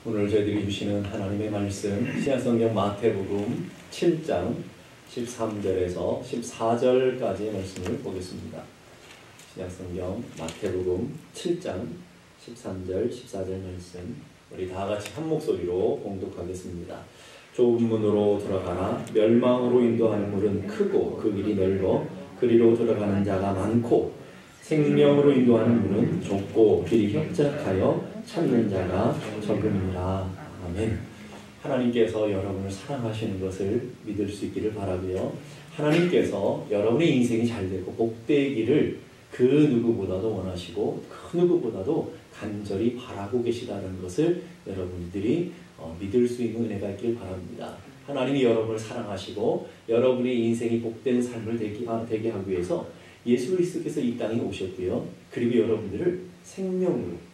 오늘 저희들이 주시는 하나님의 말씀 신약성경 마태복음 7장 13절에서 14절까지의 말씀을 보겠습니다. 신약성경 마태복음 7장 13절 14절 말씀 우리 다같이 한 목소리로 봉독하겠습니다. 좁은 문으로 들어가나 멸망으로 인도하는 문은 크고 그 길이 넓어 그리로 들어가는 자가 많고 생명으로 인도하는 문은 좁고 길이 협착하여 찾는 자가 적음이라. 아멘. 하나님께서 여러분을 사랑하시는 것을 믿을 수 있기를 바라고요. 하나님께서 여러분의 인생이 잘되고 복되기를 그 누구보다도 원하시고 그 누구보다도 간절히 바라고 계시다는 것을 여러분들이 믿을 수 있는 은혜가 있길 바랍니다. 하나님이 여러분을 사랑하시고 여러분의 인생이 복된 삶을 되게 하기 위해서 예수 그리스도께서 이 땅에 오셨고요. 그리고 여러분들을 생명으로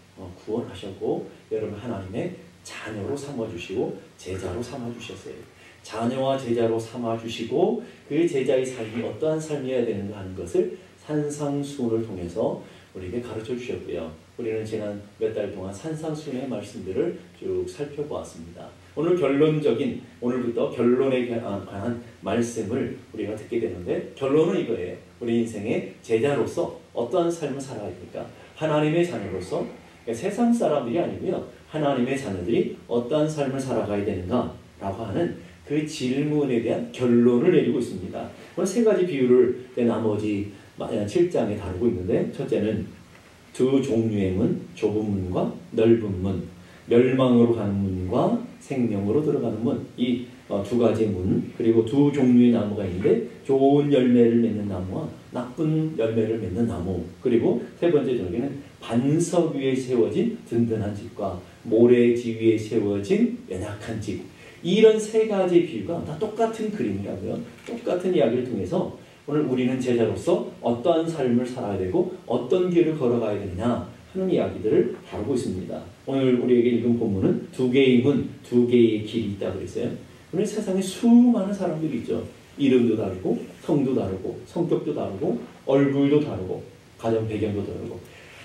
구원하셨고 여러분 하나님의 자녀로 삼아주시고 제자로 삼아주셨어요. 자녀와 제자로 삼아주시고 그 제자의 삶이 어떠한 삶이어야 되는가 하는 것을 산상수훈을 통해서 우리에게 가르쳐 주셨고요. 우리는 지난 몇 달 동안 산상수훈의 말씀들을 쭉 살펴보았습니다. 오늘부터 결론에 관한 말씀을 우리가 듣게 되는데 결론은 이거예요. 우리 인생의 제자로서 어떠한 삶을 살아야 됩니까? 하나님의 자녀로서 세상 사람들이 아니고요. 하나님의 자녀들이 어떠한 삶을 살아가야 되는가라고 하는 그 질문에 대한 결론을 내리고 있습니다. 세 가지 비유를 나머지 7장에 다루고 있는데 첫째는 두 종류의 문, 좁은 문과 넓은 문, 멸망으로 가는 문과 생명으로 들어가는 문, 이 두 가지 문, 그리고 두 종류의 나무가 있는데 좋은 열매를 맺는 나무와 나쁜 열매를 맺는 나무, 그리고 세 번째 종류는 반석 위에 세워진 든든한 집과 모래지 위에 세워진 연약한 집. 이런 세 가지 비유가 다 똑같은 그림이라고요. 똑같은 이야기를 통해서 오늘 우리는 제자로서 어떠한 삶을 살아야 되고 어떤 길을 걸어가야 되느냐 하는 이야기들을 다루고 있습니다. 오늘 우리에게 읽은 본문은 두 개의 문, 두 개의 길이 있다고 그랬어요. 오늘 세상에 수많은 사람들이 있죠. 이름도 다르고 성도 다르고 성격도 다르고 얼굴도 다르고 가정 배경도 다르고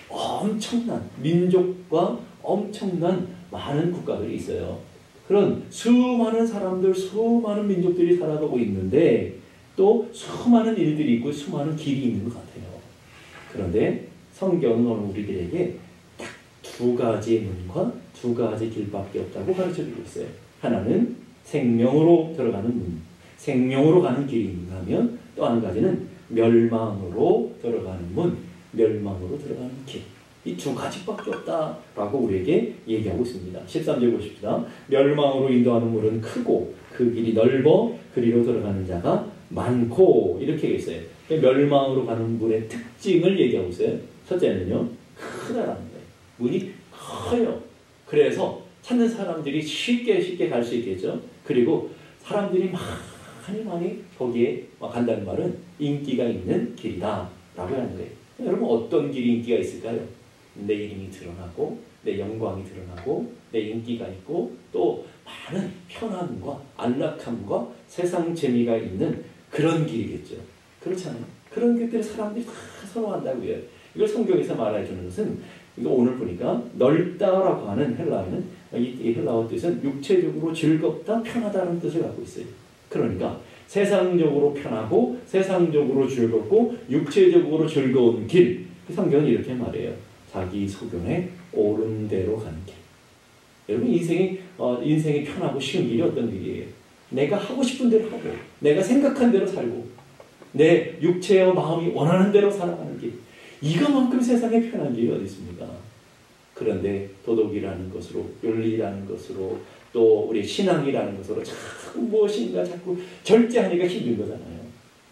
엄청난 민족과 엄청난 많은 국가들이 있어요. 그런 수많은 사람들, 수많은 민족들이 살아가고 있는데 또 수많은 일들이 있고 수많은 길이 있는 것 같아요. 그런데 성경은 오늘 우리들에게 딱 두 가지의 문과 두 가지 길밖에 없다고 가르쳐주고 있어요. 하나는 생명으로 들어가는 문, 생명으로 가는 길이 있는가 하면 또 한 가지는 멸망으로 들어가는 문, 멸망으로 들어가는 길. 이 두 가지밖에 없다라고 우리에게 얘기하고 있습니다. 13절 보십시다. 멸망으로 인도하는 문은 크고 그 길이 넓어 그리로 들어가는 자가 많고 이렇게 있어요. 멸망으로 가는 문의 특징을 얘기하고 있어요. 첫째는요, 크다라는 거예요. 문이 커요. 그래서 찾는 사람들이 쉽게 갈 수 있겠죠. 그리고 사람들이 많이 거기에 간다는 말은 인기가 있는 길이다 라고 하는 거예요. 여러분 어떤 길이 인기가 있을까요? 내 이름이 드러나고 내 영광이 드러나고 내 인기가 있고 또 많은 편안함과 안락함과 세상 재미가 있는 그런 길이겠죠. 그렇잖아요. 그런 것들을 사람들이 다 선호한다고요. 이걸 성경에서 말해주는 것은 이거 오늘 보니까 넓다라고 하는 헬라어는 이 헬라어 뜻은 육체적으로 즐겁다, 편하다는 뜻을 갖고 있어요. 그러니까 세상적으로 편하고 세상적으로 즐겁고 육체적으로 즐거운 길. 성경은 이렇게 말해요. 자기 소견에 옳은 대로 가는 길. 여러분 인생이 편하고 쉬운 길이 어떤 길이에요? 내가 하고 싶은 대로 하고 내가 생각한 대로 살고 내 육체와 마음이 원하는 대로 살아가는 길. 이거만큼 세상에 편한 길이 어디 있습니까? 그런데 도덕이라는 것으로 윤리라는 것으로 또 우리 신앙이라는 것으로 자꾸 무엇인가 자꾸 절제하니까 힘든 거잖아요.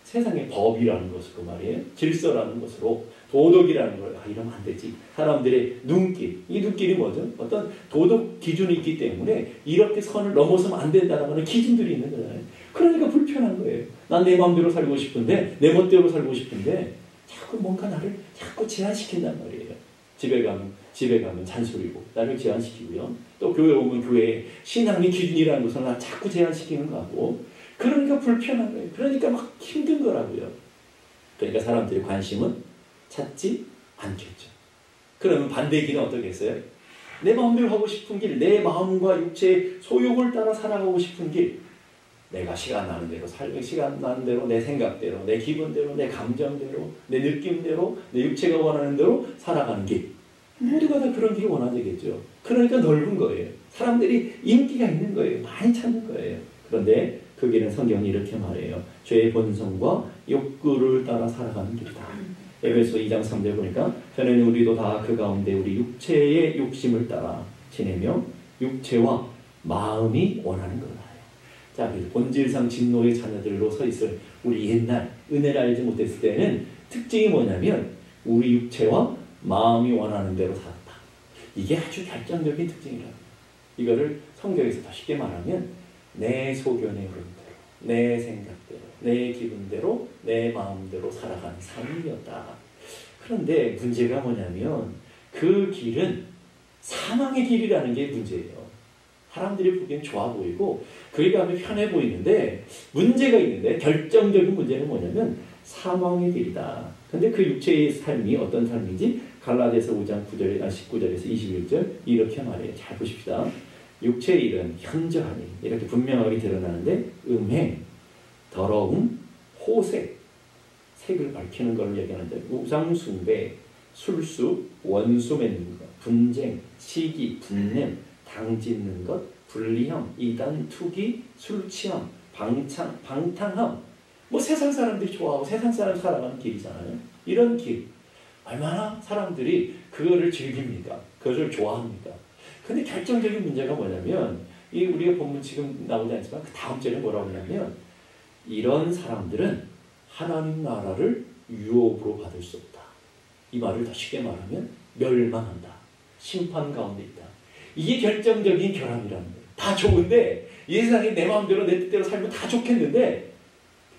세상의 법이라는 것으로 말이에요. 질서라는 것으로 도덕이라는 걸 이러면 안 되지. 사람들의 눈길. 이 눈길이 뭐죠? 어떤 도덕 기준이 있기 때문에 이렇게 선을 넘어서면 안 된다는 하는 기준들이 있는 거잖아요. 그러니까 불편한 거예요. 난 내 마음대로 살고 싶은데 내 멋대로 살고 싶은데 자꾸 뭔가 나를 자꾸 제한시킨단 말이에요. 집에 가면 잔소리고 나를 제한시키고요. 또 교회 오면 교회의 신앙의 기준이라는 것을 나 자꾸 제한시키는 거고 그러니까 불편한 거예요. 그러니까 막 힘든 거라고요. 그러니까 사람들의 관심은 찾지 않겠죠. 그러면 반대의 길은 어떻겠어요? 내 마음대로 하고 싶은 길, 내 마음과 육체의 소욕을 따라 살아가고 싶은 길, 내가 시간 나는 대로 살고, 시간 나는 대로 내 생각대로, 내 기분대로, 내 감정대로, 내 느낌대로, 내 육체가 원하는 대로 살아가는 길. 모두가 다 그런 길을 원하겠죠. 그러니까 넓은 거예요. 사람들이 인기가 있는 거예요. 많이 찾는 거예요. 그런데 그 길은 성경이 이렇게 말해요. 죄의 본성과 욕구를 따라 살아가는 길이다. 에베소 2장 3절 보니까 저는 우리도 다 그 가운데 우리 육체의 욕심을 따라 지내며 육체와 마음이 원하는 거다. 자, 그래서 본질상 진노의 자녀들로 서 있을 우리 옛날 은혜를 알지 못했을 때는 특징이 뭐냐면 우리 육체와 마음이 원하는 대로 살았다. 이게 아주 결정적인 특징이라. 이거를 성경에서 더 쉽게 말하면 내 소견의 흐름대로, 내 생각대로, 내 기분대로, 내 마음대로 살아가는 삶이었다. 그런데 문제가 뭐냐면 그 길은 사망의 길이라는 게 문제예요. 사람들이 보기엔 좋아 보이고 그에 가면 편해 보이는데 문제가 있는데 결정적인 문제는 뭐냐면 사망의 길이다. 근데 그 육체의 삶이 어떤 삶인지 갈라디아서 5장 19절에서 21절 이렇게 말해요. 잘 보십시다. 육체의 일은 현저하니 이렇게 분명하게 드러나는데 음행, 더러움, 호색, 색을 밝히는 걸 얘기하는데 우상숭배, 술수, 원수 맺는 것, 분쟁, 시기, 분냄, 당짓는 것, 불리함, 이단, 투기, 술취함, 방탕함. 뭐 세상 사람들이 좋아하고 세상 사람 살아가는 길이잖아요. 이런 길. 얼마나 사람들이 그거를 즐깁니까? 그것을 좋아합니까? 근데 결정적인 문제가 뭐냐면 이 우리가 본문 지금 나오지 않지만 그 다음 절에 뭐라고 하냐면 이런 사람들은 하나님 나라를 유업으로 받을 수 없다. 이 말을 더 쉽게 말하면 멸망한다. 심판 가운데 있다. 이게 결정적인 결함이라는 거예요. 다 좋은데 이 세상에 내 마음대로 내 뜻대로 살면 다 좋겠는데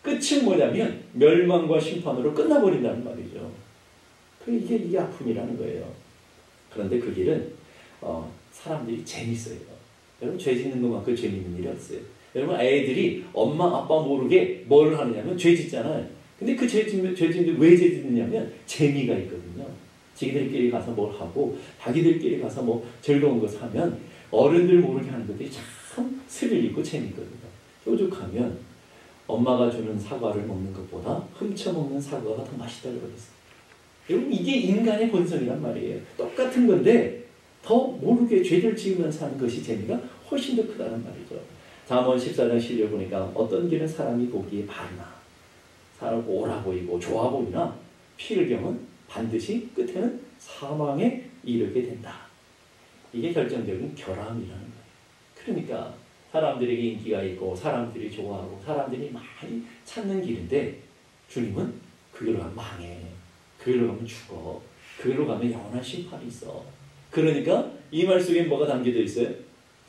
끝은 뭐냐면 멸망과 심판으로 끝나버린다는 말이죠. 이게 아픔이라는 거예요. 그런데 그 길은 사람들이 재밌어요. 여러분 죄 짓는 것만큼 재밌는 일이 없어요. 여러분 애들이 엄마 아빠 모르게 뭘 하느냐면 죄 짓잖아요. 근데 그 죄 짓는데 왜 죄 짓느냐면 재미가 있거든요. 자기들끼리 가서 뭘 하고 자기들끼리 가서 뭐 즐거운 거 사면 어른들 모르게 하는 것들이 참 스릴 있고 재밌거든요. 오죽하면 엄마가 주는 사과를 먹는 것보다 훔쳐먹는 사과가 더 맛있다고 그러겠어요. 여러분 이게 인간의 본성이란 말이에요. 똑같은 건데 더 모르게 죄를 지으면서 하는 것이 재미가 훨씬 더 크다는 말이죠. 잠언 14장 10절 보니까 어떤 길은 사람이 보기에 바르나 사람 옳아 보이고 좋아 보이나 필경은 반드시 끝에는 사망에 이르게 된다. 이게 결정적인 결함이라는 거예요. 그러니까 사람들에게 인기가 있고 사람들이 좋아하고 사람들이 많이 찾는 길인데 주님은 그 길로 가면 망해. 그 길로 가면 죽어. 그 길로 가면 영원한 심판이 있어. 그러니까 이 말 속에 뭐가 담겨져 있어요?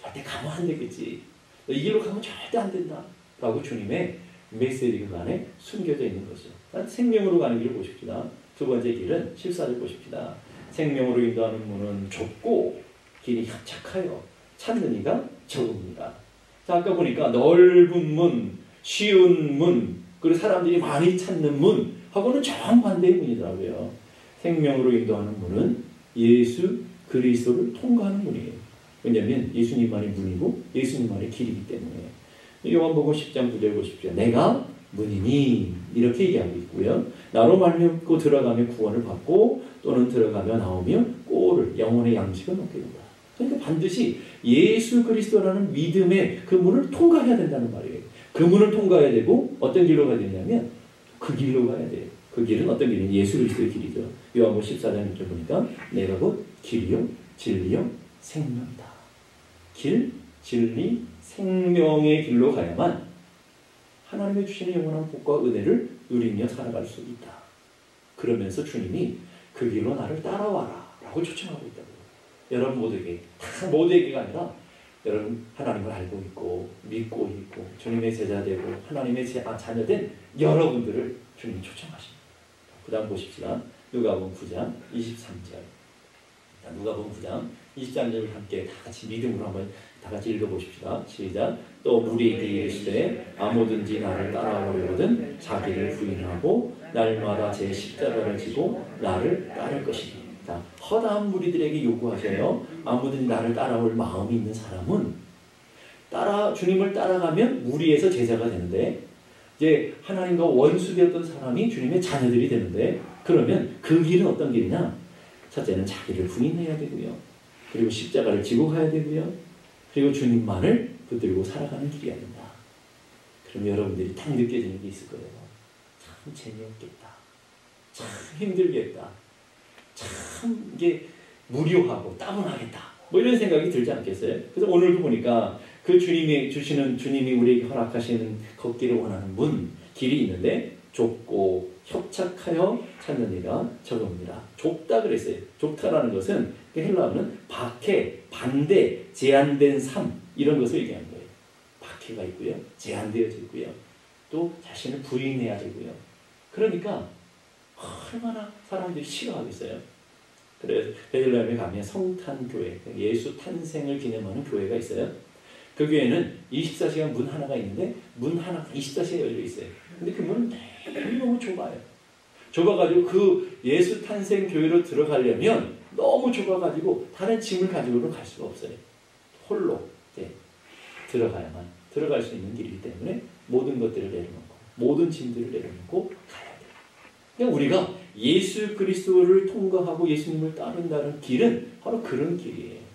절대 가면 안 되겠지. 이 길로 가면 절대 안 된다. 라고 주님의 메시지가 안에 숨겨져 있는 거죠. 생명으로 가는 길을 보십시다. 두 번째 길은 14절 보십시다. 생명으로 인도하는 문은 좁고 길이 협착하여 찾는 이가 적습니다. 자, 아까 보니까 넓은 문, 쉬운 문, 그리고 사람들이 많이 찾는 문하고는 정반대의 문이더라고요. 생명으로 인도하는 문은 예수 그리스도를 통과하는 문이에요. 왜냐하면 예수님만이 문이고 예수님만이 길이기 때문에. 요한복음 10장 9절 보십시오. 내가 문이니 이렇게 얘기하고 있고요. 나로 말미암고 들어가며 구원을 받고 또는 들어가며 나오며 꼴을 영혼의 양식을 얻게 된다. 그러니까 반드시 예수 그리스도라는 믿음의 그 문을 통과해야 된다는 말이에요. 그 문을 통과해야 되고 어떤 길로 가야 되냐면 그 길로 가야 돼요. 그 길은 어떤 길이냐? 예수 그리스도의 길이죠. 요한복음 14장 6절 보니까 내가 곧 길이요 진리요 생명이다. 길, 진리, 생명의 길로 가야만 하나님의 주시는 영원한 복과 은혜를 누리며 살아갈 수 있다. 그러면서 주님이 그 길로 나를 따라와라 라고 초청하고 있다고. 여러분 모두에게, 다 모두에게가 아니라 여러분 하나님을 알고 있고 믿고 있고 주님의 제자 되고 하나님의 자녀된 여러분들을 주님이 초청하십니다. 그 다음 보십시다. 누가복음 9장 23절. 누가복음 9장 23절을 함께 다 같이 믿음으로 한번 다 같이 읽어보십시다. 시작. 또 우리에게 이르시되 아무든지 나를 따라오려거든 자기를 부인하고 날마다 제 십자가를 지고 나를 따를 것이니. 자, 허다한 무리들에게 요구하셔요. 아무든지 나를 따라올 마음이 있는 사람은 주님을 따라가면 무리에서 제자가 되는데, 이제 하나님과 원수되었던 사람이 주님의 자녀들이 되는데, 그러면 그 길은 어떤 길이냐? 첫째는 자기를 부인해야 되고요. 그리고 십자가를 지고 가야 되고요. 그리고 주님만을 붙들고 살아가는 길이어야 된다. 그럼 여러분들이 딱 느껴지는 게 있을 거예요. 참 재미없겠다. 참 힘들겠다. 참 이게 무료하고 따분하겠다. 뭐 이런 생각이 들지 않겠어요? 그래서 오늘도 보니까 그 주님이 우리에게 허락하시는 걷기를 원하는 길이 있는데, 좁고 협착하여 찾는 이가 적음이라. 좁다 그랬어요. 좁다라는 것은 헬라어는 박해, 반대, 제한된 삶, 이런 것을 얘기하는 거예요. 박해가 있고요. 제한되어져 있고요. 또 자신을 부인해야 되고요. 그러니까 얼마나 사람들이 싫어하겠어요. 그래서 베들레헴에 가면 성탄교회, 예수 탄생을 기념하는 교회가 있어요. 그 교회는 24시간 문 하나가 있는데 문 하나가 24시간 열려 있어요. 근데 그 문은 너무 좁아요. 좁아가지고 그 예수 탄생 교회로 들어가려면 너무 좁아가지고 다른 짐을 가지고는 갈 수가 없어요. 홀로 들어갈 수 있는 길이기 때문에 모든 것들을 내려놓고 모든 짐들을 내려놓고 가야 돼요. 그러니까 우리가 예수 그리스도를 통과하고 예수님을 따른다는 길은 바로 그런 길이에요.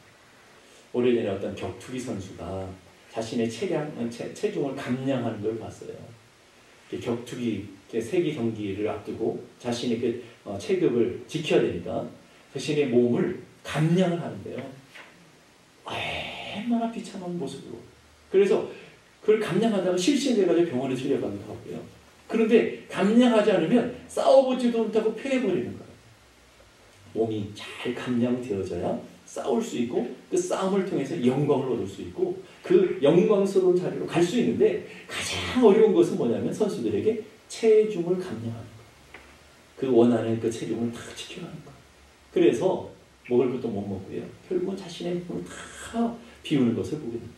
오래전에 어떤 격투기 선수가 자신의 체중을 감량하는 걸 봤어요. 격투기 세계 경기를 앞두고 자신의 그 체급을 지켜야 되니까 자신의 몸을 감량을 하는데요. 얼마나 비참한 모습으로. 그래서 그걸 감량하다가 실신돼가지고 병원에 들려가기도 하고요. 그런데 감량하지 않으면 싸워보지도 못하고 패해버리는 거예요. 몸이 잘 감량되어져야 싸울 수 있고 그 싸움을 통해서 영광을 얻을 수 있고 그 영광스러운 자리로 갈 수 있는데, 가장 어려운 것은 뭐냐면 선수들에게 체중을 감량하는 거예요. 그 원하는 그 체중을 다 지켜가는 거예요. 그래서 먹을 것도 못 먹고요. 결국은 자신의 몸을 다 비우는 것을 보게 됩니다.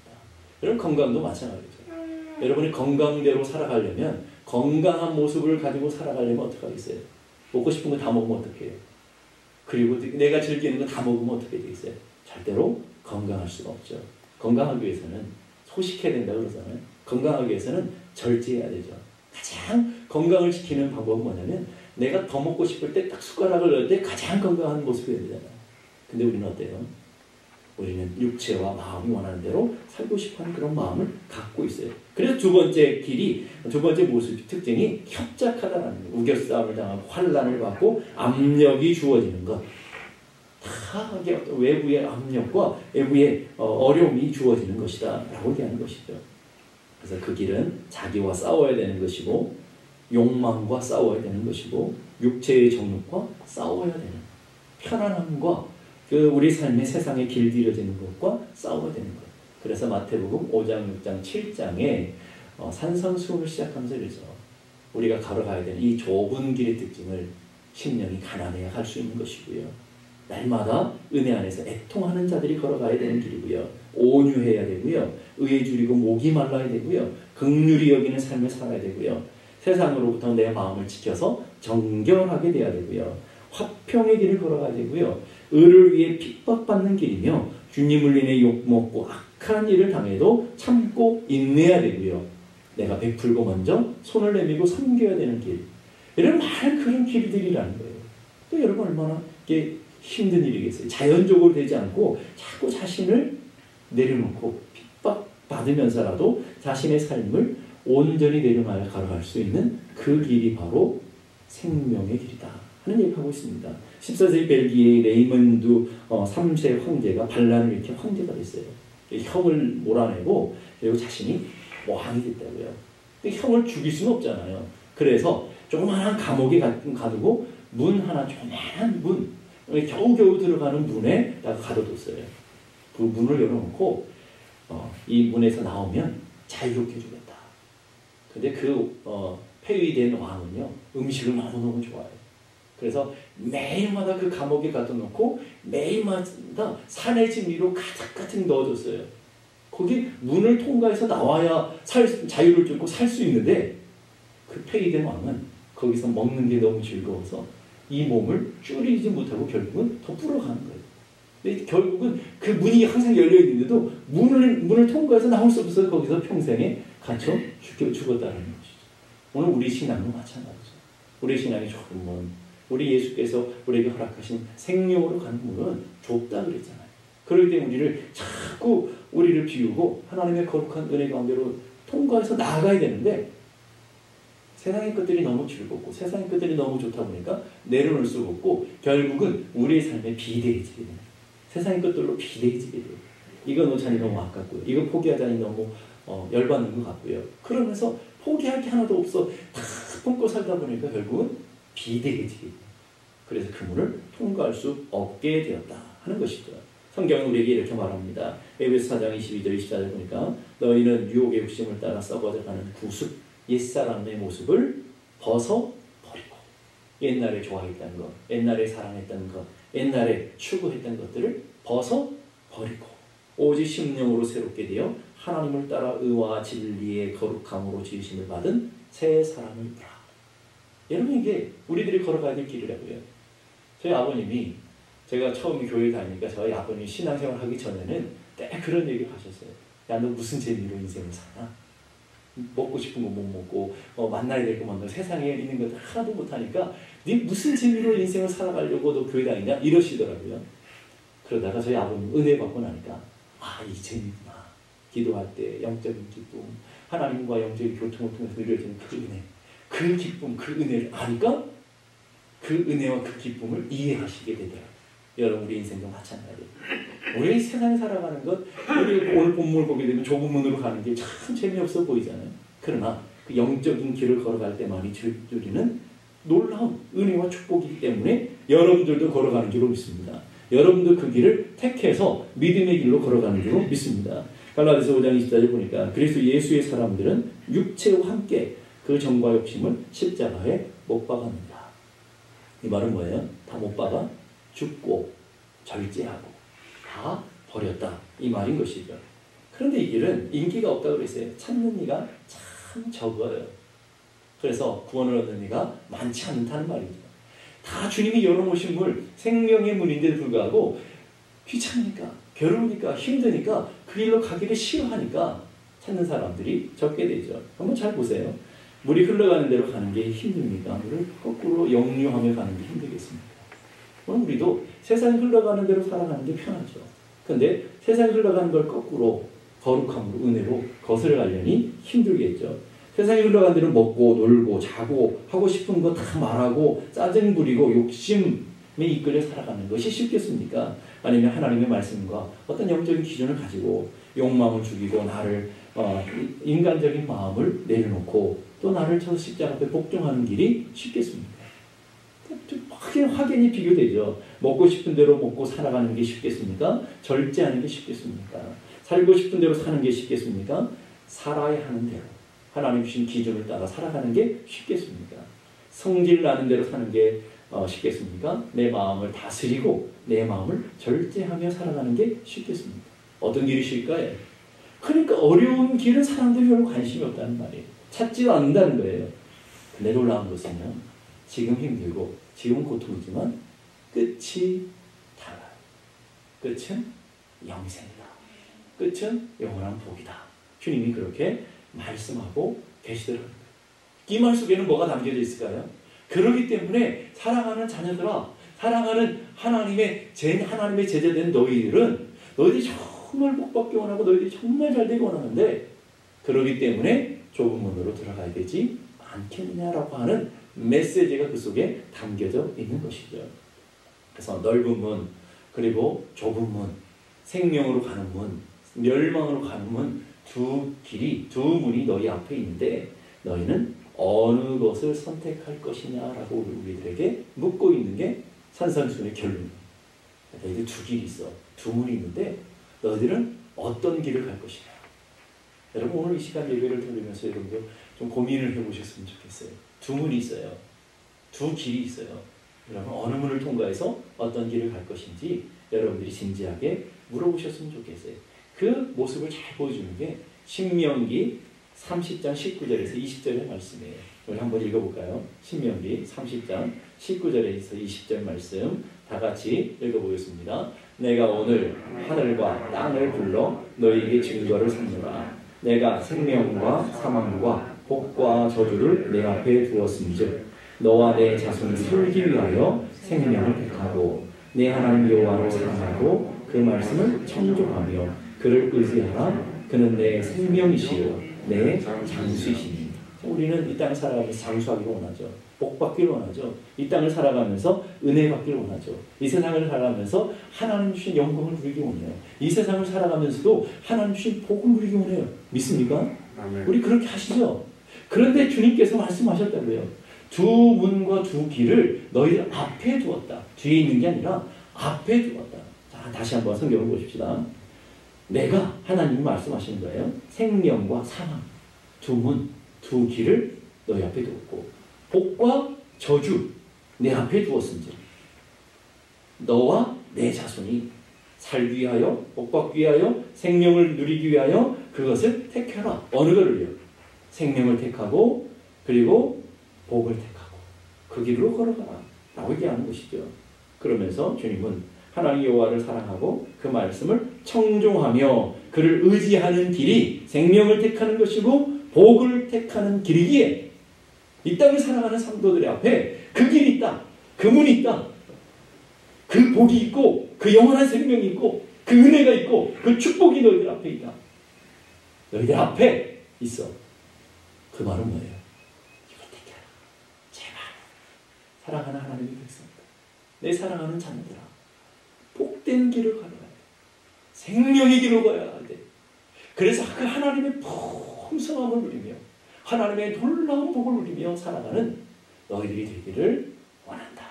여러분, 건강도 마찬가지죠. 여러분이 건강대로 살아가려면, 건강한 모습을 가지고 살아가려면 어떻게 하겠어요? 먹고 싶은 거 다 먹으면 어떻게 해요? 그리고 내가 즐기는 거 다 먹으면 어떻게 되겠어요? 절대로 건강할 수가 없죠. 건강하기 위해서는 소식해야 된다고 그러잖아요. 건강하기 위해서는 절제해야 되죠. 가장 건강을 지키는 방법은 뭐냐면, 내가 더 먹고 싶을 때 딱 숟가락을 넣을 때 가장 건강한 모습이 되잖아요. 근데 우리는 어때요? 우리는 육체와 마음이 원하는 대로 살고 싶어하는 그런 마음을 갖고 있어요. 그래서 두 번째 모습 특징이 협착하다라는 거예요. 우겨싸움을 당하고 환난을 받고 압력이 주어지는 것. 다 외부의 압력과 외부의 어려움이 주어지는 것이다 라고 얘기하는 것이죠. 그래서 그 길은 자기와 싸워야 되는 것이고, 욕망과 싸워야 되는 것이고, 육체의 정욕과 싸워야 되는, 편안함과 우리 삶의 세상에 길들여지는 것과 싸워야 되는 것. 그래서 마태복음 5장, 6장, 7장에 산상수훈을 시작하면서 이러죠. 우리가 걸어가야 되는 이 좁은 길의 특징을 심령이 가난해야 갈 수 있는 것이고요. 날마다 은혜 안에서 애통하는 자들이 걸어가야 되는 길이고요. 온유해야 되고요. 의에 줄이고 목이 말라야 되고요. 긍휼히 여기는 삶을 살아야 되고요. 세상으로부터 내 마음을 지켜서 정결하게 돼야 되고요. 화평의 길을 걸어가야 되고요. 의를 위해 핍박받는 길이며, 주님을 인해 욕먹고 악한 일을 당해도 참고 인내해야 되고요. 내가 베풀고 먼저 손을 내밀고 섬겨야 되는 길. 이런 많은 그런 길들이라는 거예요. 또 여러분, 얼마나 이게 힘든 일이겠어요. 자연적으로 되지 않고 자꾸 자신을 내려놓고 핍박받으면서라도 자신의 삶을 온전히 내려놔야 걸어갈 수 있는 그 길이 바로 생명의 길이다 하는 얘기를 하고 있습니다. 14세기 벨기에의 레이먼드 3세 황제가 반란을 일으켜 황제가 됐어요. 형을 몰아내고 그리고 자신이 왕이 됐다고요. 근데 형을 죽일 수는 없잖아요. 그래서 조그마한 감옥에 가두고 문 하나, 조그마한 문, 겨우겨우 들어가는 문에 가둬뒀어요. 그 문을 열어놓고 이 문에서 나오면 자유롭게 주겠다. 근데 그 폐위된 왕은요, 음식을 너무너무 좋아해요. 그래서 매일마다 그 감옥에 가둬놓고 매일마다 산의 진미로 가득가득 넣어줬어요. 거기 문을 통과해서 나와야 자유를 주고 살 수 있는데, 그 폐위된 왕은 거기서 먹는 게 너무 즐거워서 이 몸을 줄이지 못하고 결국은 더 불어가는 거예요. 근데 결국은 그 문이 항상 열려 있는데도 문을 통과해서 나올 수 없어서 거기서 평생에 갇혀 죽었다는 것이죠. 오늘 우리 신앙은 마찬가지죠. 우리 신앙이 좁은 문, 우리 예수께서 우리에게 허락하신 생명으로 가는 문은 좁다 그랬잖아요. 그렇기 때문에 우리를 비우고 하나님의 거룩한 은혜 가운데로 통과해서 나아가야 되는데 세상의 것들이 너무 즐겁고 세상의 것들이 너무 좋다 보니까 내려놓을 수가 없고 결국은 우리의 삶에 비대해지게 되는 거예요. 세상의 것들로 비대해지게 돼요. 이거 놓자니 너무 아깝고요. 이거 포기하자니 너무 열받는 것 같고요. 그러면서 포기할 게 하나도 없어 다 품고 살다 보니까 결국은 비대해지게 돼요. 그래서 그 문을 통과할 수 없게 되었다 하는 것이죠. 성경은 우리에게 이렇게 말합니다. 에베소 4장 22절 24절 보니까 너희는 유혹의 욕심을 따라 썩어져가는 구습 옛사람의 모습을 벗어버리고 옛날에 좋아했던 것, 옛날에 사랑했던 것, 옛날에 추구했던 것들을 벗어버리고 오직 심령으로 새롭게 되어 하나님을 따라 의와 진리의 거룩함으로 지으심을 받은 새 사람을 입으라. 여러분 이게 우리들이 걸어가야 될 길이라고요. 저희 아버님이 제가 처음에 교회 다니니까 저희 아버님이 신앙생활 하기 전에는 때 그런 얘기를 하셨어요. 야, 너 무슨 재미로 인생을 사나? 먹고 싶은 거 못 먹고 만나야 될 거 만나고 세상에 있는 것들 하나도 못하니까 네 무슨 재미로 인생을 살아가려고 너 교회 다니냐? 이러시더라고요. 그러다가 저희 아버님 은혜 받고 나니까 이 재미구나. 기도할 때 영적인 기쁨, 하나님과 영적인 교통을 통해서 누려지는 그 은혜, 그 기쁨, 그 은혜를 아니까 그 은혜와 그 기쁨을 이해하시게 되더라고요. 여러분 우리 인생도 마찬가지예요. 우리 세상에 살아가는 것, 우리 오늘 본문을 보게 되면 좁은 문으로 가는 게 참 재미없어 보이잖아요. 그러나 그 영적인 길을 걸어갈 때만이 주리는 놀라운 은혜와 축복이기 때문에 여러분들도 걸어가는 줄로 믿습니다. 여러분도 그 길을 택해서 믿음의 길로 걸어가는 줄로 믿습니다. 갈라디아서 5장 24절 보니까 그리스도 예수의 사람들은 육체와 함께 그 정과 욕심을 십자가에 못 박았느니라. 이 말은 뭐예요? 다 못 박아 죽고 절제하고 다 버렸다. 이 말인 것이죠. 그런데 이 길은 인기가 없다고 그랬어요. 찾는 이가 참 적어요. 그래서 구원을 얻는 이가 많지 않다는 말이죠. 다 주님이 열어놓으신 문, 생명의 문인데도 불구하고 귀찮으니까, 괴로우니까, 힘드니까 그 길로 가기를 싫어하니까 찾는 사람들이 적게 되죠. 한번 잘 보세요. 물이 흘러가는 대로 가는 게 힘듭니까? 물을 거꾸로 역류하며 가는 게 힘들겠습니까? 그럼 우리도 세상이 흘러가는 대로 살아가는 게 편하죠. 그런데 세상이 흘러가는 걸 거꾸로 거룩함으로 은혜로 거스려 가려니 힘들겠죠. 세상이 흘러가는 대로 먹고 놀고 자고 하고 싶은 거 다 말하고 짜증 부리고 욕심에 이끌려 살아가는 것이 쉽겠습니까? 아니면 하나님의 말씀과 어떤 영적인 기준을 가지고 욕망을 죽이고 나를 인간적인 마음을 내려놓고 또 나를 저 십자가 앞에 복종하는 길이 쉽겠습니까? 확연히 비교되죠. 먹고 싶은 대로 먹고 살아가는 게 쉽겠습니까? 절제하는 게 쉽겠습니까? 살고 싶은 대로 사는 게 쉽겠습니까? 살아야 하는 대로 하나님 주신 기준을 따라 살아가는 게 쉽겠습니까? 성질 나는 대로 사는 게 쉽겠습니까? 내 마음을 다스리고 내 마음을 절제하며 살아가는 게 쉽겠습니까? 어떤 길이 쉬울까요? 그러니까 어려운 길은 사람들이 별로 관심이 없다는 말이에요. 찾지 않는다는 거예요. 근데 놀라운 것은요. 지금 힘들고 지금 고통이지만 끝이 달라요. 끝은 영생이다. 끝은 영원한 복이다. 주님이 그렇게 말씀하고 계시더라고요. 이 말 속에는 뭐가 담겨져 있을까요? 그렇기 때문에 사랑하는 자녀들아, 사랑하는 하나님의 제자된 너희들이 정말 복받기 원하고 너희들이 정말 잘 되기 원하는데 그렇기 때문에 좁은 문으로 들어가야 되지 않겠느냐라고 하는 메시지가 그 속에 담겨져 있는 것이죠. 그래서 넓은 문, 그리고 좁은 문, 생명으로 가는 문, 멸망으로 가는 문, 두 문이 너희 앞에 있는데 너희는 어느 것을 선택할 것이냐라고 우리들에게 묻고 있는 게 산상수훈의 결론입니다. 너희들 두 길이 있어. 두 문이 있는데 너희들은 어떤 길을 갈 것이냐. 여러분 오늘 이 시간 예배를 들으면서 여러분도 좀 고민을 해보셨으면 좋겠어요. 두 문이 있어요. 두 길이 있어요. 여러분 어느 문을 통과해서 어떤 길을 갈 것인지 여러분들이 진지하게 물어보셨으면 좋겠어요. 그 모습을 잘 보여주는 게 신명기 30장 19절에서 20절의 말씀이에요. 우리 한번 읽어볼까요? 신명기 30장 19절에서 20절 말씀 다 같이 읽어보겠습니다. 내가 오늘 하늘과 땅을 불러 너희에게 증거를 삼노라. 내가 생명과 사망과 복과 저주를 내 앞에 두었음즉 너와 내 자손이 살기 위하여 생명을 택하고 내 하나님 여호와를 사랑하고 그 말씀을 청종하며 그를 의지하라. 그는 내 생명이시요 내 장수이시니. 우리는 이 땅을 살아가면서 장수하기를 원하죠. 복 받기를 원하죠. 이 땅을 살아가면서 은혜 받기를 원하죠. 이 세상을 살아가면서 하나님 주신 영광을 누리기 원해요. 이 세상을 살아가면서도 하나님 주신 복을 누리기 원해요. 믿습니까? 아멘. 우리 그렇게 하시죠. 그런데 주님께서 말씀하셨다고요. 두 문과 두 길을 너희들 앞에 두었다. 뒤에 있는 게 아니라 앞에 두었다. 자, 다시 한번 성경을 보십시다. 내가 하나님이 말씀하시는 거예요. 생명과 사망 두 문, 두 길을 너희 앞에 두었고 복과 저주 내 앞에 두었은즉 너와 내 자손이 살기 위하여 복 받기 위하여 생명을 누리기 위하여 그것을 택하라. 어느 거를요? 생명을 택하고 그리고 복을 택하고 그 길로 걸어가라 라고 얘기하는 것이죠. 그러면서 주님은 하나님 여호와를 사랑하고 그 말씀을 청종하며 그를 의지하는 길이 생명을 택하는 것이고 복을 택하는 길이기에 이 땅을 살아가는 성도들의 앞에 그 길이 있다. 그 문이 있다. 그 복이 있고 그 영원한 생명이 있고 그 은혜가 있고 그 축복이 너희들 앞에 있다. 너희들 앞에 있어. 그 말은 뭐예요? 이걸 택해라. 제발 사랑하는 하나님의 백성들, 내 사랑하는 자녀들아, 복된 길을 가야 돼. 생명의 길을 가야 돼. 그래서 그 하나님의 풍성함을 누리며 하나님의 놀라운 복을 누리며 살아가는 너희들이 되기를 원한다.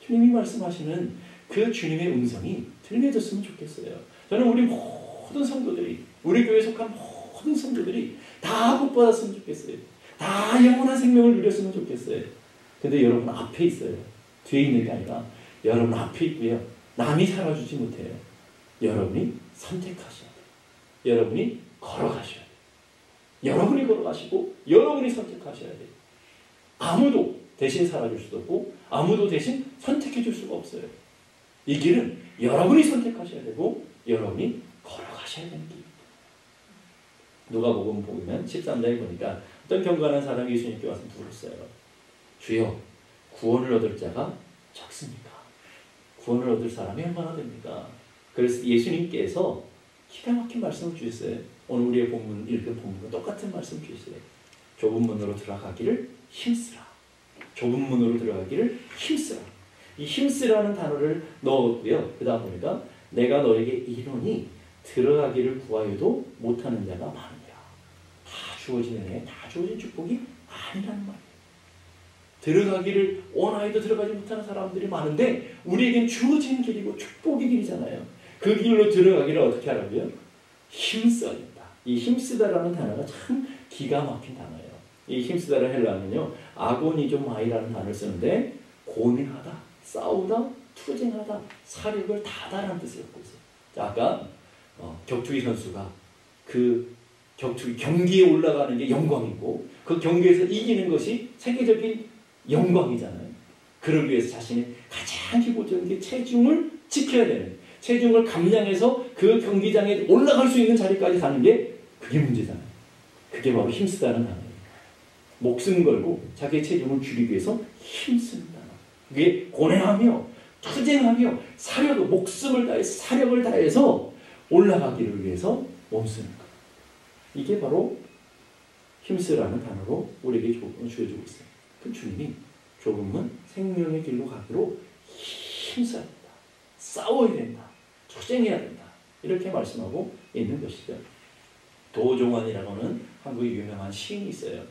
주님이 말씀하시는 그 주님의 음성이 들려졌으면 좋겠어요. 저는 우리 모든 성도들이, 우리 교회에 속한 모든 성도들이 다 복받았으면 좋겠어요. 다 영원한 생명을 누렸으면 좋겠어요. 근데 여러분 앞에 있어요. 뒤에 있는 게 아니라 여러분 앞에 있고요. 남이 살아주지 못해요. 여러분이 선택하셔야 돼요. 여러분이 걸어가셔야 돼요. 여러분이 걸어가시고 여러분이 선택하셔야 돼요. 아무도 대신 살아줄 수도 없고 아무도 대신 선택해 줄 수가 없어요. 이 길은 여러분이 선택하셔야 되고 여러분이 걸어가셔야 되는 길입니다. 누가복음 보면 13장에 보니까 어떤 경건한 사람이 예수님께 와서 물었어요. 주여, 구원을 얻을 자가 적습니까? 구원을 얻을 사람이 얼마나 됩니까? 그래서 예수님께서 기가 막힌 말씀을 주셨어요. 오늘 우리의 본문, 읽은 본문과 똑같은 말씀 주셨어요. 좁은 문으로 들어가기를 힘쓰라. 좁은 문으로 들어가기를 힘쓰라. 이 힘쓰라는 단어를 넣었고요. 그 다음 보니까 내가 너에게 이르노니 들어가기를 구하여도 못하는 자가 많으니라. 다 주어지는 애, 다 주어진 축복이 아니라는 말이에요. 들어가기를 원하여도 들어가지 못하는 사람들이 많은데 우리에겐 주어진 길이고 축복의 길이잖아요. 그 길로 들어가기를 어떻게 하라고요? 힘써야 된다. 이 힘쓰다라는 단어가 참 기가 막힌 단어예요. 이 힘쓰다라는 헬라어는요, 아고니조마이라는 단어를 쓰는데 고민하다, 싸우다, 투쟁하다, 사력을 다하다라는 뜻을 갖고 있어요. 자, 아까 격투기 선수가 그 격투기 경기에 올라가는 게 영광이고 그 경기에서 이기는 것이 세계적인 영광이잖아요. 그러기 위해서 자신의 가장 기본적인 게 체중을 지켜야 되는, 체중을 감량해서 그 경기장에 올라갈 수 있는 자리까지 가는 게 그게 문제잖아요. 그게 바로 힘쓰다는 단어예요. 목숨 걸고 자기의 체중을 줄이기 위해서 힘쓰는 단어. 그게 고뇌하며 투쟁하며 사력을, 목숨을 다해서 사력을 다해서 올라가기를 위해서 몸쓰는 것. 이게 바로 힘쓰라는 단어로 우리에게 주어지고 있어요. 그 주님이 조금은 생명의 길로 가기로 힘써야 된다. 싸워야 된다. 투쟁해야 된다. 이렇게 말씀하고 있는 것이죠. 도종환이라고 하는 한국의 유명한 시인이 있어요.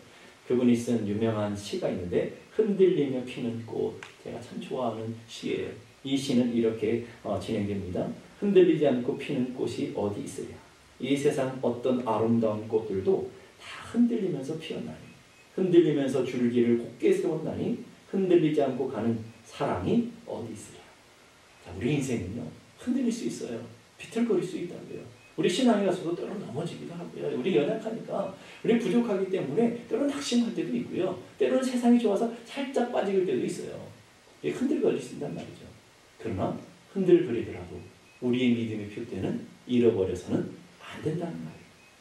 그분이 쓴 유명한 시가 있는데 흔들리며 피는 꽃. 제가 참 좋아하는 시예요. 이 시는 이렇게 진행됩니다. 흔들리지 않고 피는 꽃이 어디 있으랴. 이 세상 어떤 아름다운 꽃들도 다 흔들리면서 피었나니, 흔들리면서 줄기를 곧게 세웠나니 흔들리지 않고 가는 사랑이 어디 있으랴. 자, 우리 인생은요, 흔들릴 수 있어요. 비틀거릴 수 있다고요. 우리 신앙에 가서도 때로는 넘어지기도 하고요. 우리 연약하니까, 우리 부족하기 때문에 때로는 낙심할 때도 있고요. 때로는 세상이 좋아서 살짝 빠질 때도 있어요. 흔들거릴 수 있단 말이죠. 그러나 흔들거리더라도 우리의 믿음의 표대는 잃어버려서는 안 된다는 말이에요.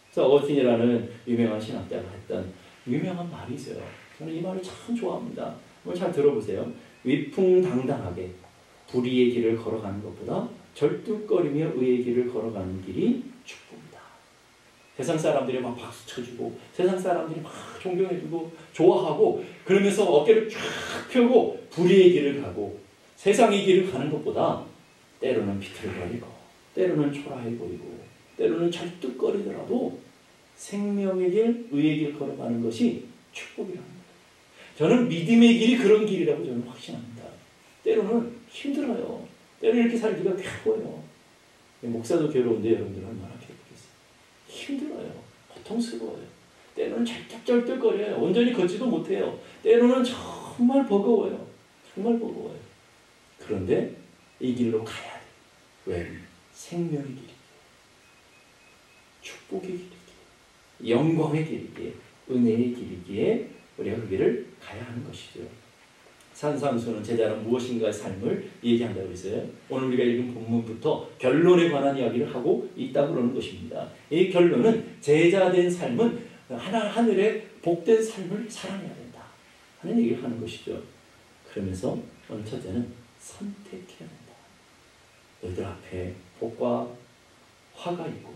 그래서 어거스틴이라는 유명한 신학자가 했던 유명한 말이 있어요. 저는 이 말을 참 좋아합니다. 한번 잘 들어보세요. 위풍당당하게 불의의 길을 걸어가는 것보다 절뚝거리며 의의 길을 걸어가는 길이 축복이다. 세상 사람들이 막 박수 쳐주고 세상 사람들이 막 존경해주고 좋아하고 그러면서 어깨를 쫙 펴고 불의의 길을 가고 세상의 길을 가는 것보다 때로는 비틀거리고 때로는 초라해 보이고 때로는 절뚝거리더라도 생명의 길, 의의 길 걸어가는 것이 축복이라는 거예요. 저는 믿음의 길이 그런 길이라고 저는 확신합니다. 때로는 힘들어요. 때로는 이렇게 살기가 괴로워요. 목사도 괴로운데 여러분들 얼마나 괴롭겠어요. 힘들어요. 고통스러워요. 때로는 절뚝절뚝거려요. 온전히 걷지도 못해요. 때로는 정말 버거워요. 정말 버거워요. 그런데 이 길로 가야 돼. 왜? 생명의 길이기에, 축복의 길이기에, 영광의 길이기에, 은혜의 길이기에 우리가 그 길을 가야 하는 것이죠. 산상수는 제자는 무엇인가의 삶을 얘기한다고 했어요. 오늘 우리가 읽은 본문부터 결론에 관한 이야기를 하고 있다고 그러는 것입니다. 이 결론은 제자된 삶은 하늘의 복된 삶을 살아내야 된다 하는 얘기를 하는 것이죠. 그러면서 오늘 첫째는 선택해야 된다. 너희들 앞에 복과 화가 있고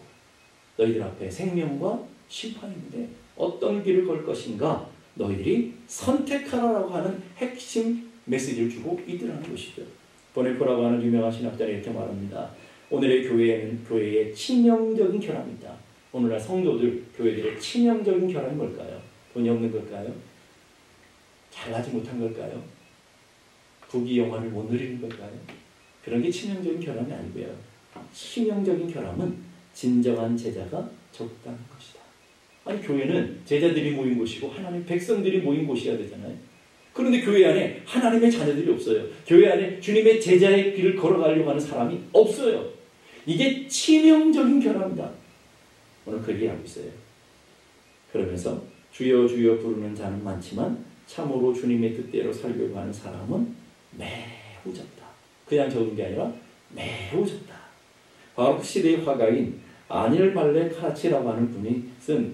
너희들 앞에 생명과 심판이 있는데 어떤 길을 걸 것인가 너희들이 선택하라라고 하는 핵심 메시지를 주고 있더라는 것이죠. 보네포라고 하는 유명한 신학자는 이렇게 말합니다. 오늘의 교회에는 교회의 치명적인 결함이 있다. 오늘날 성도들, 교회들의 치명적인 결함이 뭘까요? 돈이 없는 걸까요? 잘나지 못한 걸까요? 부귀영화를 못 누리는 걸까요? 그런 게 치명적인 결함이 아니고요. 치명적인 결함은 진정한 제자가 적다는 것이다. 아니 교회는 제자들이 모인 곳이고 하나님의 백성들이 모인 곳이어야 되잖아요. 그런데 교회 안에 하나님의 자녀들이 없어요. 교회 안에 주님의 제자의 길을 걸어가려고 하는 사람이 없어요. 이게 치명적인 결함이다. 오늘 그 얘기하고 있어요. 그러면서 주여 주여 부르는 자는 많지만 참으로 주님의 뜻대로 살려고 하는 사람은 매우 적다. 그냥 적은 게 아니라 매우 적다. 바로 그 시대의 화가인 아닐 발레 카라치라고 하는 분이 쓴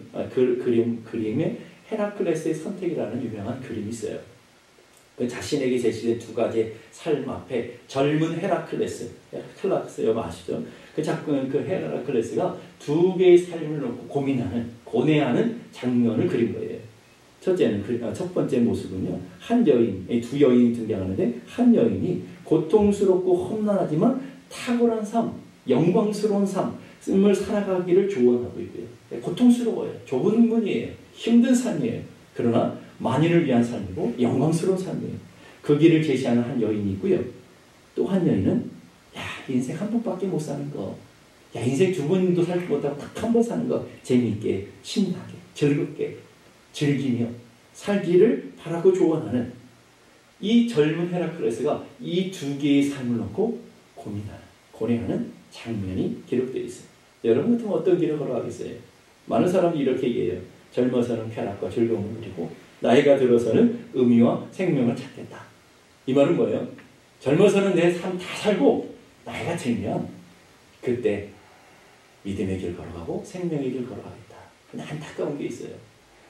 그림에 헤라클레스의 선택이라는 유명한 그림이 있어요. 그 자신에게 제시된 두 가지의 삶 앞에 젊은 헤라클레스 여러분 아시죠? 그 헤라클레스가 두 개의 삶을 놓고 고뇌하는 장면을 그린 거예요. 첫 번째 모습은요, 한 여인, 두 여인이 등장하는데 한 여인이 고통스럽고 험난하지만 탁월한 삶, 영광스러운 삶을 살아가기를 조언하고 있고요. 고통스러워요. 좁은 문이에요. 힘든 삶이에요. 그러나 만인을 위한 삶이고 영광스러운 삶이에요. 그 길을 제시하는 한 여인이 있고요. 또 한 여인은 인생 한 번밖에 못 사는 거, 인생 두 번도 살지 못하고 딱 한 번 사는 거 재미있게 신나게 즐겁게 즐기며 살기를 바라고 조언하는 이 젊은 헤라클레스가 이 두 개의 삶을 놓고 고뇌하는 장면이 기록되어 있어요. 여러분 같으면 어떤 길을 걸어가겠어요? 많은 사람들이 이렇게 얘기해요. 젊어서는 쾌락과 즐거움을 누리고 나이가 들어서는 의미와 생명을 찾겠다. 이 말은 뭐예요? 젊어서는 내 삶 다 살고 나이가 들면 그때 믿음의 길 걸어가고 생명의 길 걸어가겠다. 근데 안타까운 게 있어요.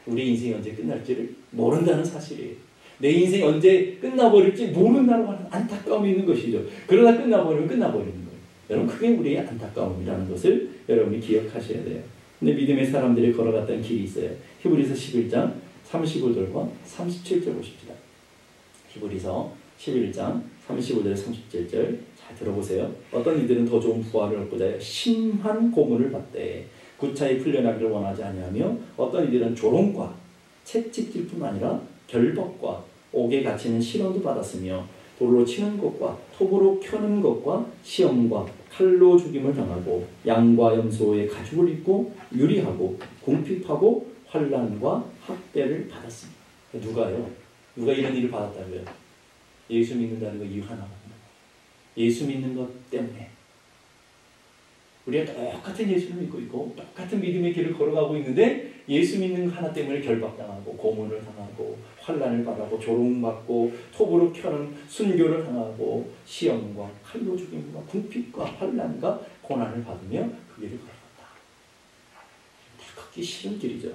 우리 인생이 언제 끝날지를 모른다는 사실이에요. 내 인생이 언제 끝나버릴지 모른다는 안타까움이 있는 것이죠. 그러다 끝나버리면 끝나버리는 거예요. 여러분 그게 우리의 안타까움이라는 것을 여러분이 기억하셔야 돼요. 근데 믿음의 사람들이 걸어갔던 길이 있어요. 히브리서 11장 35절과 37절 보십시다. 히브리서 11장 35절 37절 잘 들어보세요. 어떤 이들은 더 좋은 부활을 얻고자 하여 심한 고문을 받되 구차히 풀려나기를 원하지 아니하며 어떤 이들은 조롱과 채찍질 뿐 아니라 결박과 옥에 갇히는 시련도 받았으며 돌로 치는 것과 톱으로 켜는 것과 시험과 칼로 죽임을 당하고 양과 염소의 가죽을 입고 유리하고 궁핍하고 환난과 학대를 받았습니다. 누가요? 누가 이런 일을 받았다고요? 예수 믿는다는 거 이유 하나입니다. 예수 믿는 것 때문에 우리가 똑같은 예수를 믿고 있고 똑같은 믿음의 길을 걸어가고 있는데 예수 믿는 하나 때문에 결박당하고 고문을 당하고 환난을 받고 조롱받고 톱으로 켜는 순교를 당하고 시험과 칼로 죽임과 궁핍과 환난과 고난을 받으며 그 길을 걸어간다. 다 걷기 싫은 길이죠.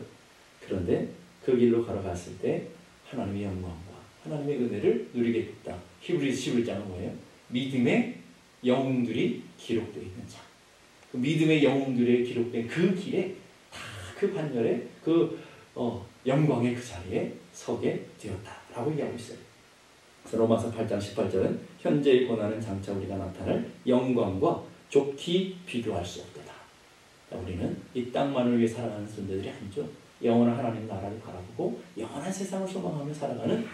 그런데 그 길로 걸어갔을 때 하나님의 영광과 하나님의 은혜를 누리게 됐다. 히브리서 11장은 뭐예요? 믿음의 영웅들이 기록되어 있는 장. 그 믿음의 영웅들의 기록된 그 길에 다 그 반열에 그 영광의 그 자리에 서게 되었다라고 얘기하고 있어요. 그래서 로마서 8장 18절은 현재의 고난은 장차 우리가 나타날 영광과 좋게 비교할 수 없다. 우리는 이 땅만을 위해 살아가는 존재들이 아니죠. 영원한 하나님 나라를 바라보고 영원한 세상을 소망하며 살아가는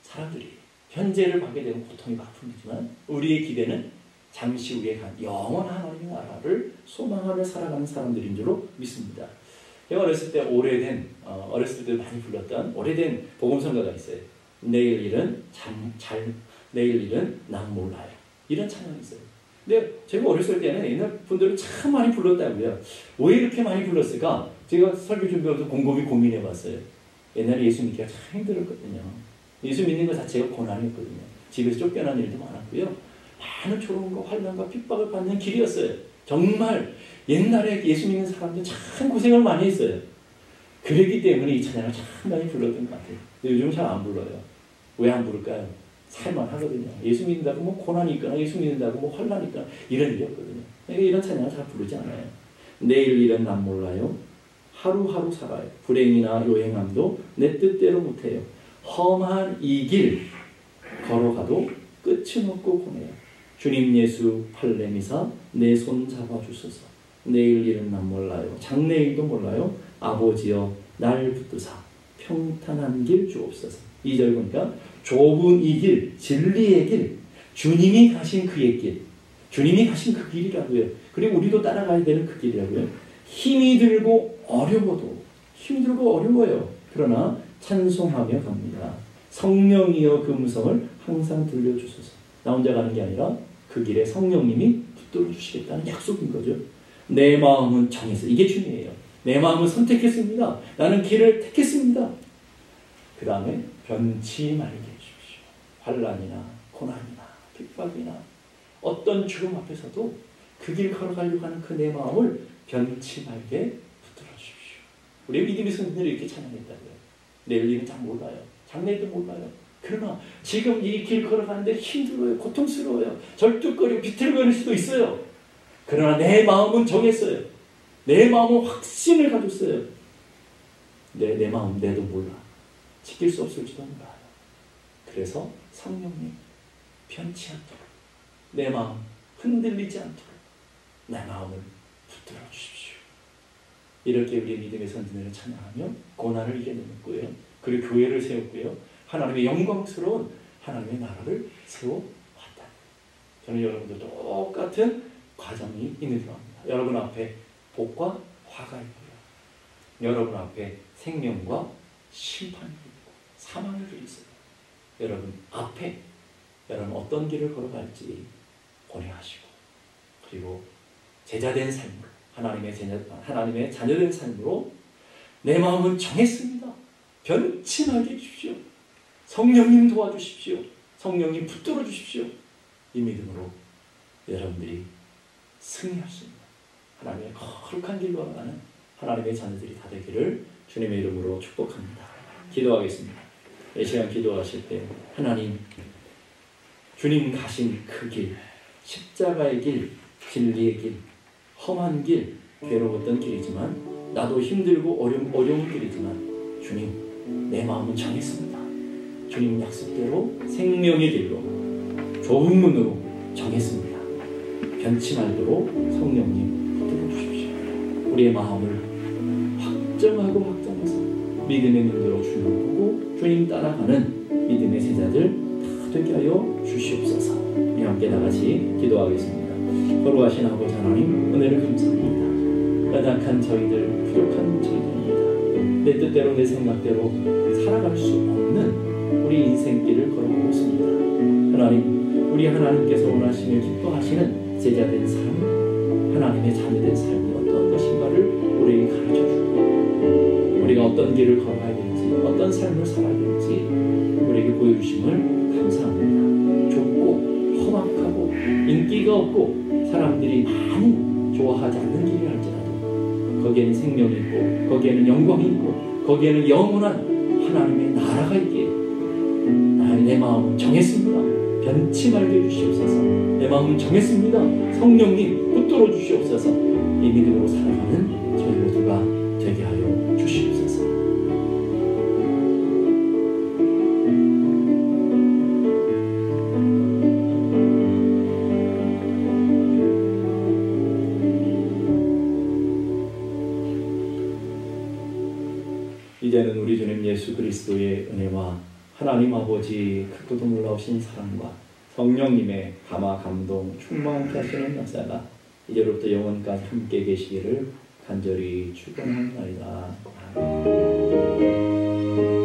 사람들이 현재를 받게 되는 고통이 아픔이지만 우리의 기대는 잠시 후에 영원한 하나님의 나라를 소망하며 살아가는 사람들인 줄로 믿습니다. 제가 어렸을 때 어렸을 때 많이 불렀던 오래된 복음성가가 있어요. 내일 일은 내일 일은 난 몰라요. 이런 찬양이 있어요. 근데 제가 어렸을 때는 옛날 분들은 참 많이 불렀다고요. 왜 이렇게 많이 불렀을까? 제가 설교 준비하면서 곰곰이 고민해봤어요. 옛날에 예수 믿기가 참 힘들었거든요. 예수 믿는 것 자체가 고난이었거든요. 집에서 쫓겨난 일도 많았고요. 많은 조롱과 환난과 핍박을 받는 길이었어요. 정말 옛날에 예수 믿는 사람들은 참 고생을 많이 했어요. 그랬기 때문에 이 찬양을 참 많이 불렀던 것 같아요. 근데 요즘은 잘 안 불러요. 왜 안 부를까요? 살만하거든요. 예수 믿는다고 뭐 고난이 있거나 예수 믿는다고 뭐 환난이 있거나 이런 일이 없거든요. 이런 찬양을 잘 부르지 않아요. 내일 일은 난 몰라요. 하루하루 살아요. 불행이나 요행함도 내 뜻대로 못해요. 험한 이 길 걸어가도 끝은 없고 보내요. 주님 예수 팔레미사 내 손 잡아주소서. 내일 일은 난 몰라요. 장래일도 몰라요. 아버지여 날 붙드사 평탄한 길 주옵소서. 2절 보니까 좁은 이 길, 진리의 길, 주님이 가신 그의 길, 주님이 가신 그 길이라고요. 그리고 우리도 따라가야 되는 그 길이라고요. 힘이 들고 어려워요. 그러나 찬송하며 갑니다. 성령이여 그 음성을 항상 들려주소서. 나 혼자 가는 게 아니라 그 길에 성령님이 붙들어 주시겠다는 약속인 거죠. 내 마음은 정했어요. 이게 중요해요. 내 마음은 선택했습니다. 나는 길을 택했습니다. 그 다음에 변치 말게 해주십시오. 환난이나 고난이나 핍박이나 어떤 죽음 앞에서도 그 길 걸어가려고 하는 그 내 마음을 변치 말게 붙들어 주십시오. 우리 믿음의 성도들이 이렇게 찬양했다고요. 내일 일은 잘 몰라요. 장래도 몰라요. 그러나 지금 이 길 걸어가는데 힘들어요. 고통스러워요. 절뚝거리고 비틀거릴 수도 있어요. 그러나 내 마음은 정했어요. 내 마음은 확신을 가졌어요. 내 마음 내도 몰라. 지킬 수 없을지도 몰라요. 그래서 성령님 변치 않도록 내 마음 흔들리지 않도록 내 마음을 붙들어 주십시오. 이렇게 우리의 믿음의 선진을 찬양하며 고난을 이겨냈고요. 그리고 교회를 세웠고요. 하나님의 영광스러운 하나님의 나라를 세워왔다. 저는 여러분도 똑같은 과정이 있는 줄 압니다. 여러분 앞에 복과 화가 있고요. 여러분 앞에 생명과 심판이 있고 사망의 길이 있어요. 여러분 앞에 여러분 어떤 길을 걸어갈지 고뇌하시고 그리고 제자된 삶으로 하나님의 자녀된 삶으로 내 마음은 정했습니다. 변침하게 해주십시오. 성령님 도와주십시오. 성령님 붙들어 주십시오. 이 믿음으로 여러분들이 승리할 수 있는 하나님의 거룩한 길로 나가는 하나님의 자녀들이 다 되기를 주님의 이름으로 축복합니다. 기도하겠습니다. 이 시간 기도하실 때 하나님 주님 가신 그 길, 십자가의 길, 진리의 길, 험한 길, 괴로웠던 길이지만 나도 힘들고 어려운 길이지만 주님 내 마음은 정했습니다. 주님 약속대로 생명의 길로 좁은 문으로 정했습니다. 변치 말도록 성령님 붙들어 주십시오. 우리의 마음을 확정해서 믿음의 눈으로 주님 보고 주님 따라가는 믿음의 제자들 다 되게 하여 주시옵소서. 우리 함께 나같이 기도하겠습니다. 거룩하신 아버지 하나님 은혜를 감사합니다. 연약한 저희들, 부족한 저희들입니다. 내 뜻대로 내 생각대로 살아갈 수 없는 우리 인생길을 걸어오고 있습니다. 하나님, 우리 하나님께서 원하시며 기뻐하시는 제자된 삶, 하나님의 자녀된 삶이 어떤 것인가를 우리에게 가르쳐주고 우리가 어떤 길을 걸어야 될지 어떤 삶을 살아야 될지 우리에게 보여주심을 감사합니다. 좁고 험악하고 인기가 없고 사람들이 많이 좋아하지 않는 길이 할지라도 거기에는 생명이 있고 거기에는 영광이 있고 거기에는 영원한 하나님의 나라가 있기에 내 마음은 정했습니다. 변치 말게 해주시옵소서. 내 마음은 정했습니다. 성령님 붙들어 주시옵소서. 이 믿음으로 살아가는 저희 모두가 되게 하여 주시옵소서. 이제는 우리 주님 예수 그리스도의 은혜와 하나님 아버지 크고도 놀라우신 사랑과 성령님의 감화 감동 충만케 하시는 역사가 이제로부터 영원까지 함께 계시기를 간절히 축원합니다. 아멘.